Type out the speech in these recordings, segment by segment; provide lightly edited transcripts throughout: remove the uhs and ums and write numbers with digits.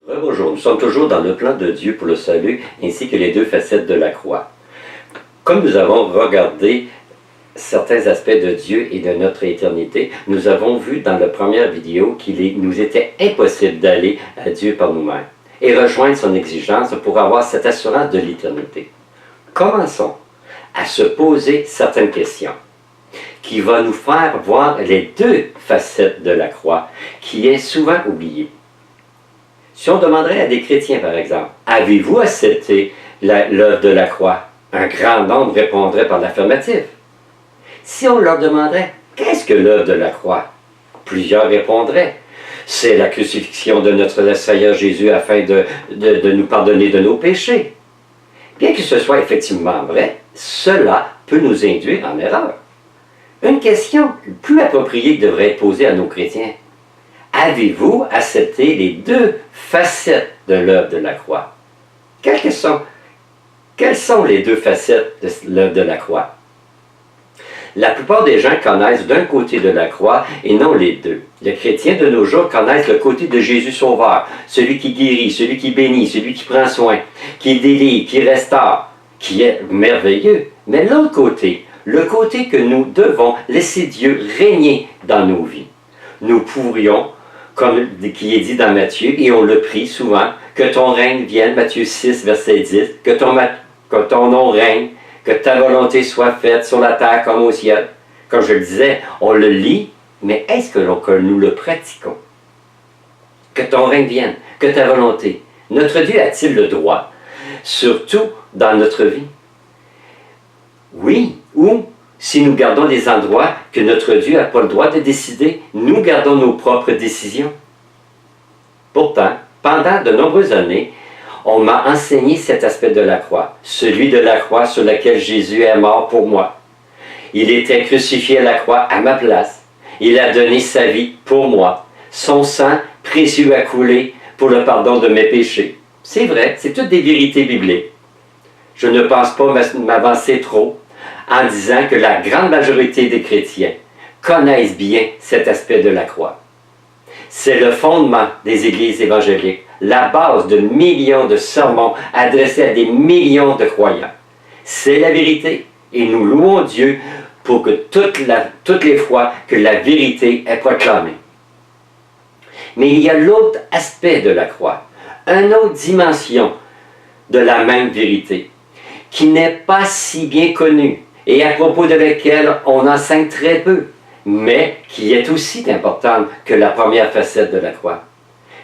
Rebonjour, nous sommes toujours dans le plan de Dieu pour le salut, ainsi que les deux facettes de la croix. Comme nous avons regardé certains aspects de Dieu et de notre éternité, nous avons vu dans la première vidéo qu'il nous était impossible d'aller à Dieu par nous-mêmes et rejoindre son exigence pour avoir cette assurance de l'éternité. Commençons à se poser certaines questions qui vont nous faire voir les deux facettes de la croix, qui est souvent oubliée. Si on demanderait à des chrétiens, par exemple, « Avez-vous accepté l'œuvre de la croix ?» Un grand nombre répondrait par l'affirmative. Si on leur demanderait « Qu'est-ce que l'œuvre de la croix ?» Plusieurs répondraient « C'est la crucifixion de notre Seigneur Jésus afin de nous pardonner de nos péchés. » Bien que ce soit effectivement vrai, cela peut nous induire en erreur. Une question plus appropriée devrait être posée à nos chrétiens. Avez-vous accepté les deux facettes de l'œuvre de la croix? Quelles sont les deux facettes de l'œuvre de la croix? La plupart des gens connaissent d'un côté de la croix et non les deux. Les chrétiens de nos jours connaissent le côté de Jésus Sauveur, celui qui guérit, celui qui bénit, celui qui prend soin, qui délivre, qui restaure, qui est merveilleux. Mais l'autre côté, le côté que nous devons laisser Dieu régner dans nos vies. Nous pourrions, comme qui est dit dans Matthieu, et on le prie souvent, que ton règne vienne, Matthieu 6, verset 10, que ton nom règne, que ta volonté soit faite sur la terre comme au ciel. Comme je le disais, on le lit, mais est-ce que nous le pratiquons? Que ton règne vienne, que ta volonté. Notre Dieu a-t-il le droit, surtout dans notre vie? Oui, ou si nous gardons des endroits que notre Dieu n'a pas le droit de décider, nous gardons nos propres décisions. Pourtant, pendant de nombreuses années, on m'a enseigné cet aspect de la croix, celui de la croix sur laquelle Jésus est mort pour moi. Il était crucifié à la croix à ma place. Il a donné sa vie pour moi. Son sang précieux a coulé pour le pardon de mes péchés. C'est vrai, c'est toutes des vérités bibliques. Je ne pense pas m'avancer trop en disant que la grande majorité des chrétiens connaissent bien cet aspect de la croix. C'est le fondement des églises évangéliques, la base de millions de sermons adressés à des millions de croyants. C'est la vérité et nous louons Dieu pour que toutes les fois que la vérité est proclamée. Mais il y a l'autre aspect de la croix, une autre dimension de la même vérité, qui n'est pas si bien connue et à propos de laquelle on enseigne très peu, mais qui est aussi importante que la première facette de la croix.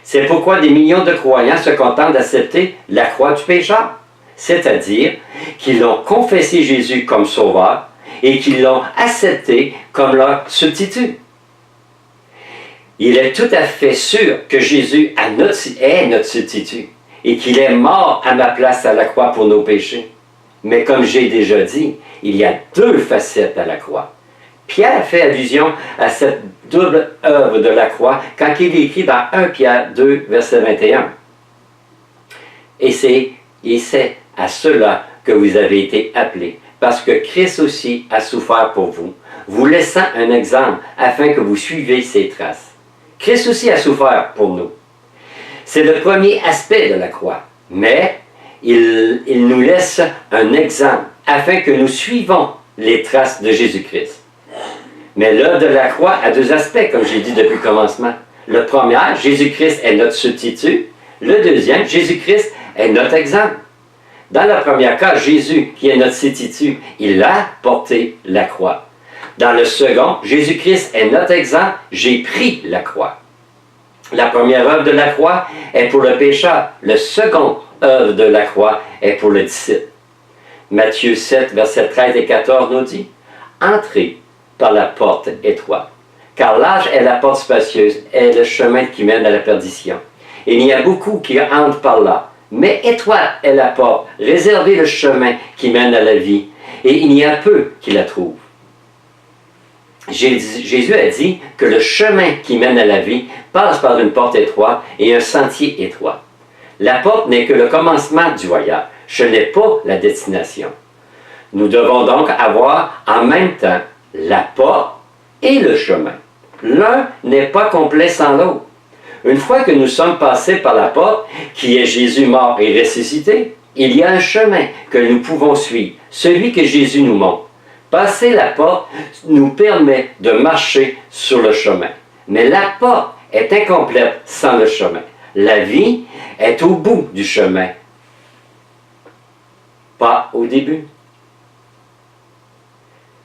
C'est pourquoi des millions de croyants se contentent d'accepter la croix du pécheur, c'est-à-dire qu'ils l'ont confessé Jésus comme sauveur et qu'ils l'ont accepté comme leur substitut. Il est tout à fait sûr que Jésus est notre substitut et qu'il est mort à ma place à la croix pour nos péchés. Mais comme j'ai déjà dit, il y a deux facettes à la croix. Pierre fait allusion à cette double œuvre de la croix quand il écrit dans 1 Pierre 2, verset 21. Et c'est à cela que vous avez été appelés, parce que Christ aussi a souffert pour vous, vous laissant un exemple afin que vous suiviez ses traces. Christ aussi a souffert pour nous. C'est le premier aspect de la croix, mais il nous laisse un exemple afin que nous suivons les traces de Jésus-Christ. Mais l'œuvre de la croix a deux aspects, comme j'ai dit depuis le commencement. Le premier, Jésus-Christ est notre substitut. Le deuxième, Jésus-Christ est notre exemple. Dans le premier cas, Jésus, qui est notre substitut, il a porté la croix. Dans le second, Jésus-Christ est notre exemple, j'ai pris la croix. La première œuvre de la croix est pour le pécheur. Le second œuvre de la croix est pour le disciple. Matthieu 7, versets 13 et 14 nous dit « Entrez par la porte étroite, car large est la porte spacieuse et le chemin qui mène à la perdition. Il y a beaucoup qui entrent par là, mais étroite est la porte, réservez le chemin qui mène à la vie, et il y a peu qui la trouvent. » Jésus a dit que le chemin qui mène à la vie passe par une porte étroite et un sentier étroit. La porte n'est que le commencement du voyage, ce n'est pas la destination. Nous devons donc avoir en même temps la porte et le chemin. L'un n'est pas complet sans l'autre. Une fois que nous sommes passés par la porte, qui est Jésus mort et ressuscité, il y a un chemin que nous pouvons suivre, celui que Jésus nous montre. Passer la porte nous permet de marcher sur le chemin. Mais la porte est incomplète sans le chemin. La vie est au bout du chemin, pas au début.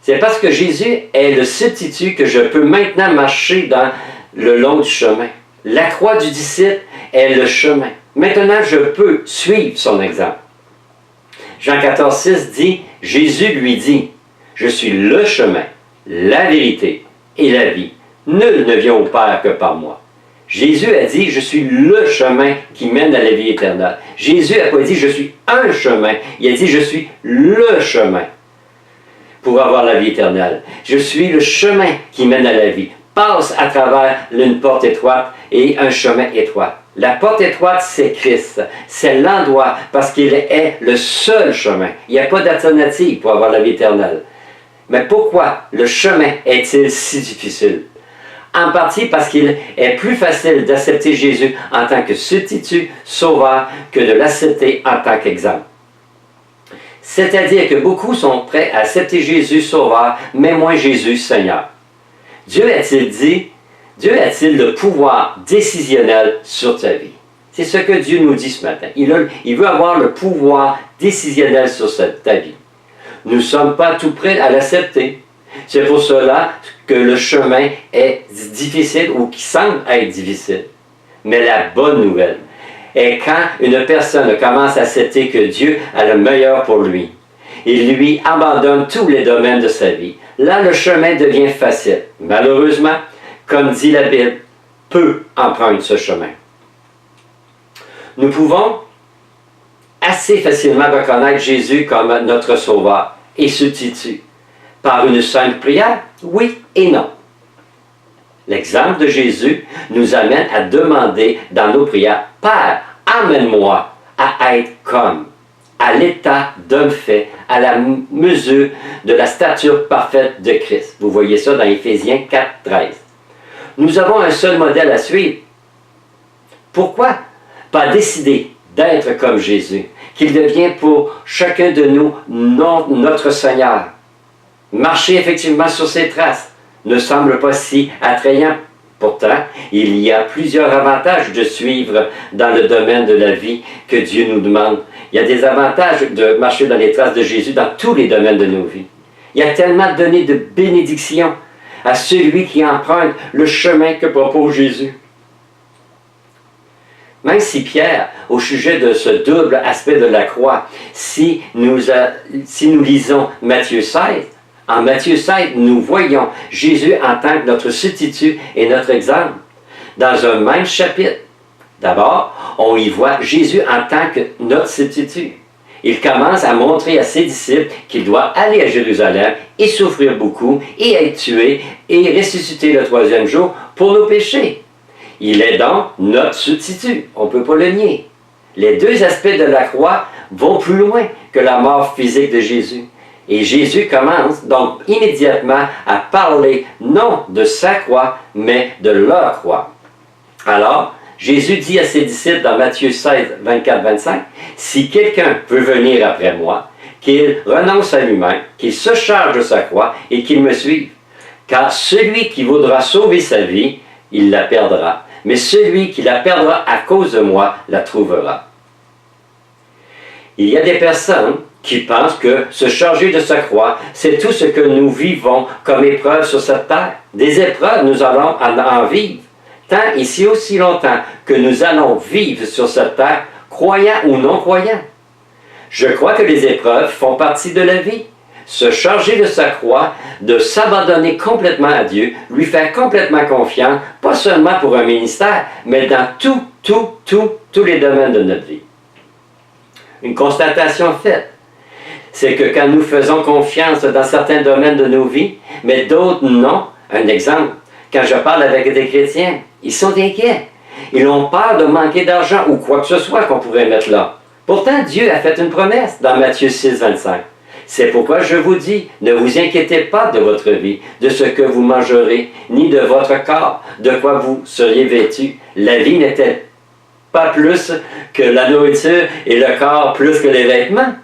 C'est parce que Jésus est le substitut que je peux maintenant marcher dans le long du chemin. La croix du disciple est le chemin. Maintenant, je peux suivre son exemple. Jean 14, 6 dit, Jésus lui dit, « Je suis le chemin, la vérité et la vie. Nul ne vient au Père que par moi. » Jésus a dit, « Je suis le chemin qui mène à la vie éternelle. » Jésus n'a pas dit, « Je suis un chemin. » Il a dit, « Je suis le chemin pour avoir la vie éternelle. Je suis le chemin qui mène à la vie. » Passe à travers une porte étroite et un chemin étroit. La porte étroite, c'est Christ. C'est l'endroit parce qu'il est le seul chemin. Il n'y a pas d'alternative pour avoir la vie éternelle. Mais pourquoi le chemin est-il si difficile? En partie parce qu'il est plus facile d'accepter Jésus en tant que substitut, sauveur, que de l'accepter en tant qu'exemple. C'est-à-dire que beaucoup sont prêts à accepter Jésus sauveur, mais moins Jésus Seigneur. Dieu a-t-il le pouvoir décisionnel sur ta vie? C'est ce que Dieu nous dit ce matin. Il veut avoir le pouvoir décisionnel sur ta vie. Nous ne sommes pas tout prêts à l'accepter. C'est pour cela que le chemin est difficile ou qui semble être difficile. Mais la bonne nouvelle est quand une personne commence à accepter que Dieu a le meilleur pour lui. Il lui abandonne tous les domaines de sa vie. Là, le chemin devient facile. Malheureusement, comme dit la Bible, peu empruntent ce chemin. Nous pouvons assez facilement reconnaître Jésus comme notre sauveur et substitut. Par une simple prière, oui et non. L'exemple de Jésus nous amène à demander dans nos prières, « Père, amène-moi à être comme ». À l'état d'homme fait, à la mesure de la stature parfaite de Christ. Vous voyez ça dans Éphésiens 4, 13. Nous avons un seul modèle à suivre. Pourquoi pas décider d'être comme Jésus, qu'il devient pour chacun de nous notre Seigneur? Marcher effectivement sur ses traces ne semble pas si attrayant. Pourtant, il y a plusieurs avantages de suivre dans le domaine de la vie que Dieu nous demande. Il y a des avantages de marcher dans les traces de Jésus dans tous les domaines de nos vies. Il y a tellement donné de bénédictions à celui qui emprunte le chemin que propose Jésus. Même si Pierre, au sujet de ce double aspect de la croix, si nous lisons Matthieu 16, en Matthieu 16, nous voyons Jésus en tant que notre substitut et notre exemple. Dans un même chapitre, d'abord, on y voit Jésus en tant que notre substitut. Il commence à montrer à ses disciples qu'il doit aller à Jérusalem et souffrir beaucoup et être tué et ressusciter le troisième jour pour nos péchés. Il est donc notre substitut. On ne peut pas le nier. Les deux aspects de la croix vont plus loin que la mort physique de Jésus. Et Jésus commence donc immédiatement à parler non de sa croix, mais de leur croix. Alors, Jésus dit à ses disciples dans Matthieu 16, 24-25, « Si quelqu'un veut venir après moi, qu'il renonce à lui-même, qu'il se charge de sa croix et qu'il me suive. Car celui qui voudra sauver sa vie, il la perdra. Mais celui qui la perdra à cause de moi, la trouvera. » Il y a des personnes qui pensent que se charger de sa croix, c'est tout ce que nous vivons comme épreuve sur cette terre. Des épreuves, nous allons en vivre. Tant ici aussi longtemps que nous allons vivre sur cette terre, croyants ou non croyants. Je crois que les épreuves font partie de la vie. Se charger de sa croix, de s'abandonner complètement à Dieu, lui faire complètement confiance, pas seulement pour un ministère, mais dans tous les domaines de notre vie. Une constatation faite, c'est que quand nous faisons confiance dans certains domaines de nos vies, mais d'autres non. Un exemple, quand je parle avec des chrétiens, ils sont inquiets. Ils ont peur de manquer d'argent ou quoi que ce soit qu'on pourrait mettre là. Pourtant, Dieu a fait une promesse dans Matthieu 6, 25. C'est pourquoi je vous dis, ne vous inquiétez pas de votre vie, de ce que vous mangerez, ni de votre corps, de quoi vous seriez vêtus. La vie n'est-elle pas plus que la nourriture et le corps plus que les vêtements?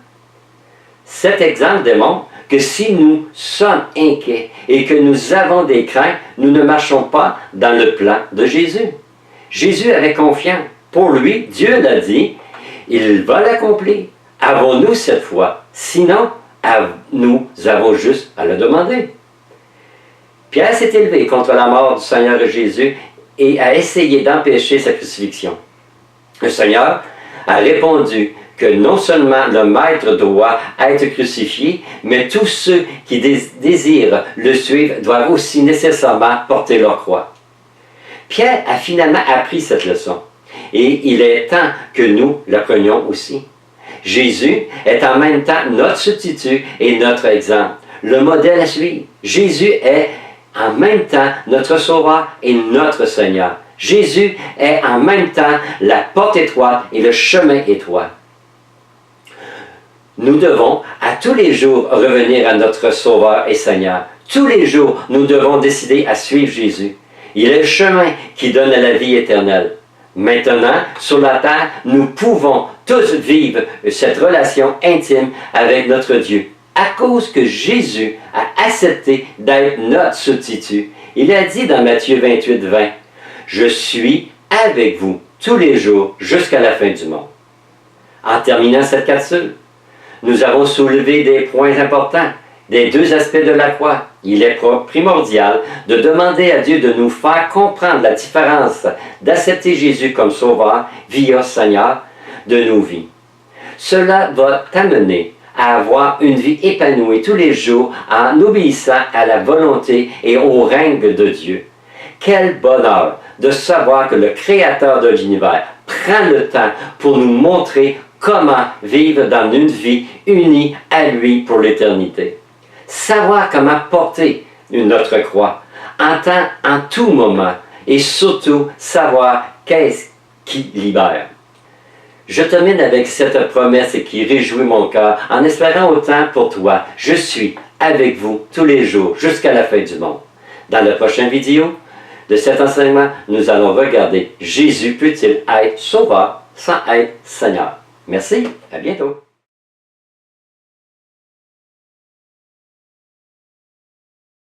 Cet exemple démontre que si nous sommes inquiets et que nous avons des craintes, nous ne marchons pas dans le plan de Jésus. Jésus avait confiance. Pour lui, Dieu l'a dit, il va l'accomplir. Avons-nous cette foi? Sinon, nous avons juste à le demander. Pierre s'est élevé contre la mort du Seigneur Jésus et a essayé d'empêcher sa crucifixion. Le Seigneur a répondu que non seulement le Maître doit être crucifié, mais tous ceux qui désirent le suivre doivent aussi nécessairement porter leur croix. Pierre a finalement appris cette leçon, et il est temps que nous l'apprenions aussi. Jésus est en même temps notre substitut et notre exemple, le modèle à suivre. Jésus est en même temps notre Sauveur et notre Seigneur. Jésus est en même temps la porte étroite et le chemin étroit. Nous devons à tous les jours revenir à notre Sauveur et Seigneur. Tous les jours, nous devons décider à suivre Jésus. Il est le chemin qui donne à la vie éternelle. Maintenant, sur la terre, nous pouvons tous vivre cette relation intime avec notre Dieu. À cause que Jésus a accepté d'être notre substitut. Il a dit dans Matthieu 28, 20, « Je suis avec vous tous les jours jusqu'à la fin du monde. » En terminant cette capsule, nous avons soulevé des points importants des deux aspects de la croix. Il est primordial de demander à Dieu de nous faire comprendre la différence d'accepter Jésus comme Sauveur via Seigneur de nos vies. Cela va t'amener à avoir une vie épanouie tous les jours en obéissant à la volonté et au règne de Dieu. Quel bonheur de savoir que le Créateur de l'univers prend le temps pour nous montrer comment vivre dans une vie unie à lui pour l'éternité. Savoir comment porter notre croix en tout moment et surtout savoir qu'est-ce qui libère. Je termine avec cette promesse qui réjouit mon cœur en espérant autant pour toi. Je suis avec vous tous les jours jusqu'à la fin du monde. Dans la prochaine vidéo de cet enseignement, nous allons regarder Jésus peut-il être sauveur sans être Seigneur. Merci, à bientôt.